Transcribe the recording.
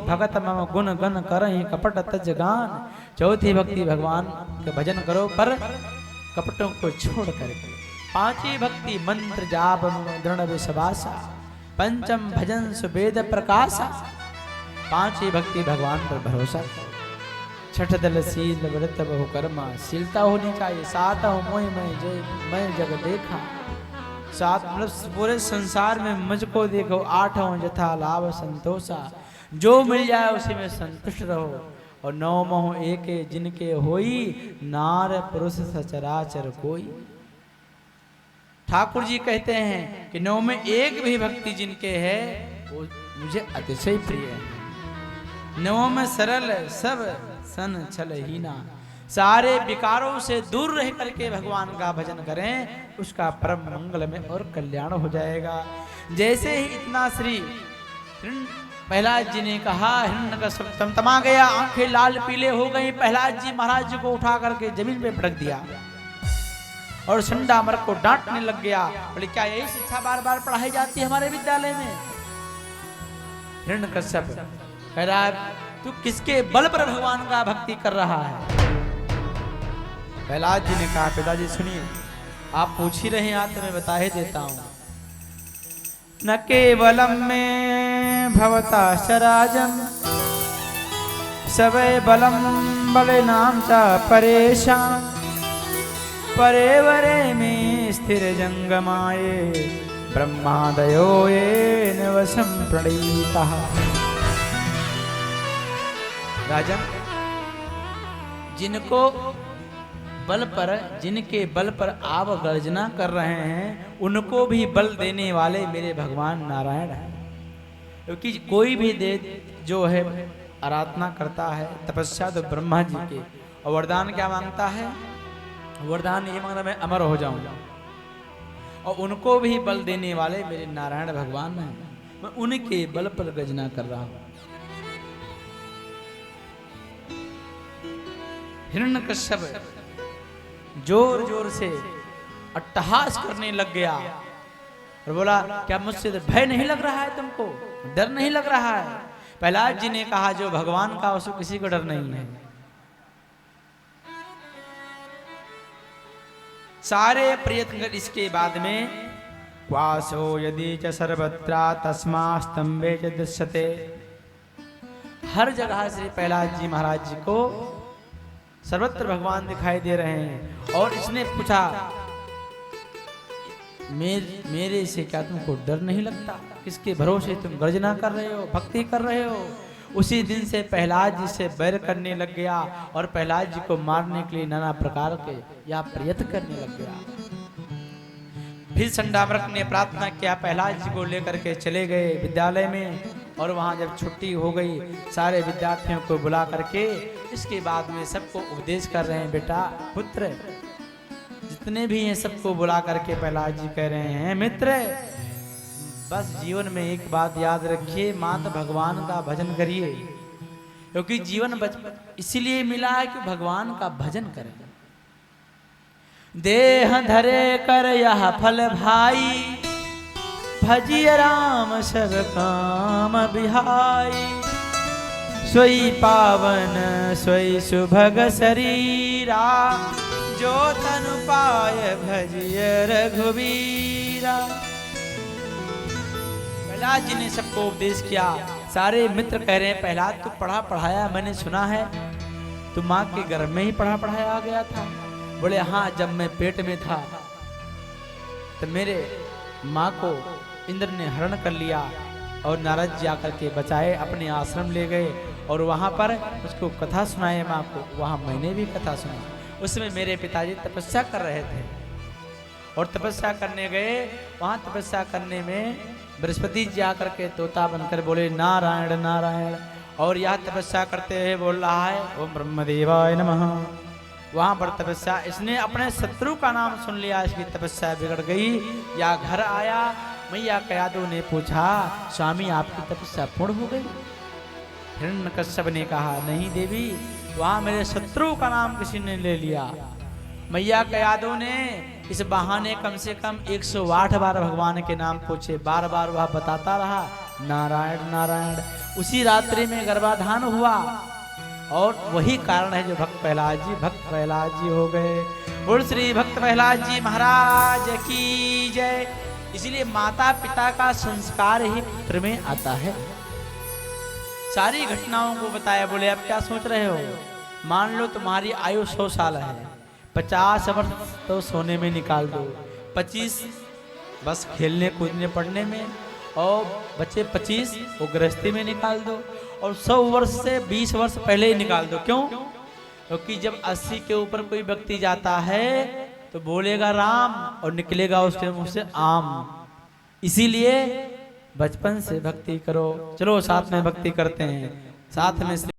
भगत मम गुण गण करहि कपट तज गान। चौथी भक्ति भगवान के भजन करो पर कपटों को छोड़ कर। पांचवी भक्ति मंत्र जाप दृढ़ विश्वासा। पंचम भजन सुवेद प्रकाशा। पांचवी भक्ति भगवान पर भरोसा। छठ दल शील व्रत बहु कर्मा। शीलता होनी चाहिए। सात हो मोह मैं जग देखा। सात मतलब पूरे संसार में मुझको देखो। आठ हो यथा लाभ संतोषा। जो मिल जाए उसी में संतुष्ट रहो। और नौ मोह एक जिनके होई। नार पुरुष सचराचर कोई। ठाकुर जी कहते हैं कि नौ में एक भी भक्ति जिनके है वो मुझे अतिशय प्रिय है। नौ में सरल सब सन छल हीना। सारे विकारों से दूर रह करके भगवान का भजन करें उसका परम मंगल में और कल्याण हो जाएगा। जैसे ही इतना श्री प्रहलाद जी ने कहा हिरण्यकश्यप तमतमा गया। आंखें लाल पीले हो गई। प्रहलाद जी महाराज जी को उठा करके जमीन पे पटक दिया और संडामर को डांटने लग गया। बोले क्या यही शिक्षा बार बार पढ़ाई जाती है हमारे विद्यालय में? हिरण्यकश्यप कह रहा है तू किसके बल पर भगवान का भक्ति कर रहा है? प्रहलाद जी ने कहा पिताजी सुनिए, आप पूछ ही रहे हैं तो मैं बता ही देता हूं। न केवलम में भवता शराजम सवै बलम बले नाम चा परेशान। परे वरे में स्थिर जंगमाये ब्रह्मादयो ये नवसम प्रणीता। राजन जिनको बल पर जिनके बल पर आप गर्जना कर रहे हैं उनको भी बल देने वाले मेरे भगवान नारायण हैं। क्योंकि कोई भी दे जो है आराधना करता है तपस्या तो ब्रह्मा जी के। और वरदान क्या मांगता है? वरदान ये मांगता मैं अमर हो जाऊं। और उनको भी बल देने वाले मेरे नारायण भगवान हैं। मैं उनके बल पर गर्जना कर रहा हूं। हिरण्यकश्यप जोर जोर से अट्टहास करने लग गया और बोला क्या मुझसे भय नहीं लग रहा है तुमको? डर नहीं लग रहा है? प्रहलाद जी ने कहा जो भगवान का उसको किसी को डर नहीं है। सारे प्रयत्न इसके बाद में वासो यदि च सर्वत्रा तस्मा स्तंभे च दृश्यते। हर जगह से प्रहलाद जी महाराज जी को सर्वत्र भगवान दिखाई दे रहे हैं। और इसने पूछा मेरे से क्या तुमको डर नहीं लगता? किसके भरोसे तुम गर्जना कर रहे हो, भक्ति कर रहे हो? उसी दिन से प्रहलाद जी से बैर करने लग गया और प्रहलाद जी को मारने के लिए नाना प्रकार के या प्रयत्न करने लग गया। फिर संडामरक ने प्रार्थना किया, प्रहलाद जी को लेकर के चले गए विद्यालय में। और वहां जब छुट्टी हो गई सारे विद्यार्थियों को बुला करके इसके बाद में सबको उपदेश कर रहे हैं, बेटा पुत्र जितने भी हैं सबको बुला करके प्रहलाद जी कह रहे हैं मित्र बस जीवन में एक बात याद रखिए, मात्र भगवान का भजन करिए। क्योंकि जीवन इसीलिए मिला है कि भगवान का भजन करें। देह धरे कर यह फल भाई भजिय राम सब काम बिहाई। सोई पावन सोई सुभग शरीरा जो तनु पाय भजिय रघुवीरा। प्रहलाद जी ने सबको उपदेश किया। सारे मित्र कह रहे हैं प्रहलाद तू पढ़ा पढ़ाया मैंने सुना है, तू माँ के गर्भ में ही पढ़ा पढ़ाया आ गया था। बोले हाँ, जब मैं पेट में था तो मेरे माँ को इंद्र ने हरण कर लिया और नारद जी आकर के बचाए, अपने आश्रम ले गए और वहाँ पर उसको कथा सुनाए माँ को। वहाँ मैंने भी कथा सुनी। उसमें मेरे पिताजी तपस्या कर रहे थे और तपस्या करने गए। वहाँ तपस्या करने में बृहस्पति जी आकर के तोता बनकर बोले नारायण नारायण। और यह तपस्या करते हुए बोल रहा है ओम ब्रह्मदेवाय नमः। वहाँ पर तपस्या इसने अपने शत्रु का नाम सुन लिया, इसकी तपस्या बिगड़ गई। या घर आया, मैया कयादू ने पूछा स्वामी आपकी तपस्या पूर्ण हो गई? हिरण्यकश्यप ने कहा नहीं देवी, वहाँ मेरे शत्रु का नाम किसी ने ले लिया। मैया कयादू ने इस बहाने कम से कम 108 बार भगवान के नाम पूछे। बार बार वह बताता रहा नारायण नारायण। उसी रात्रि में गर्भाधान हुआ और वही कारण है जो भक्त प्रहलाद जी हो गए। बोल श्री भक्त प्रहलाद जी महाराज की जय। इसलिए माता पिता का संस्कार ही पुत्र में आता है। सारी घटनाओं को बताया। बोले अब क्या सोच रहे हो? मान लो तुम्हारी आयु 100 साल है, 50 वर्ष तो सोने में निकाल दो, 25 बस खेलने कूदने पढ़ने में, और बच्चे 25 वो गृहस्थी में निकाल दो, और 100 वर्ष से 20 वर्ष पहले ही निकाल दो। क्यों? क्योंकि जब 80 के ऊपर कोई व्यक्ति जाता है तो बोलेगा राम और निकलेगा उसके मुंह से आम। इसीलिए बचपन से भक्ति करो। चलो साथ में भक्ति करते हैं, साथ में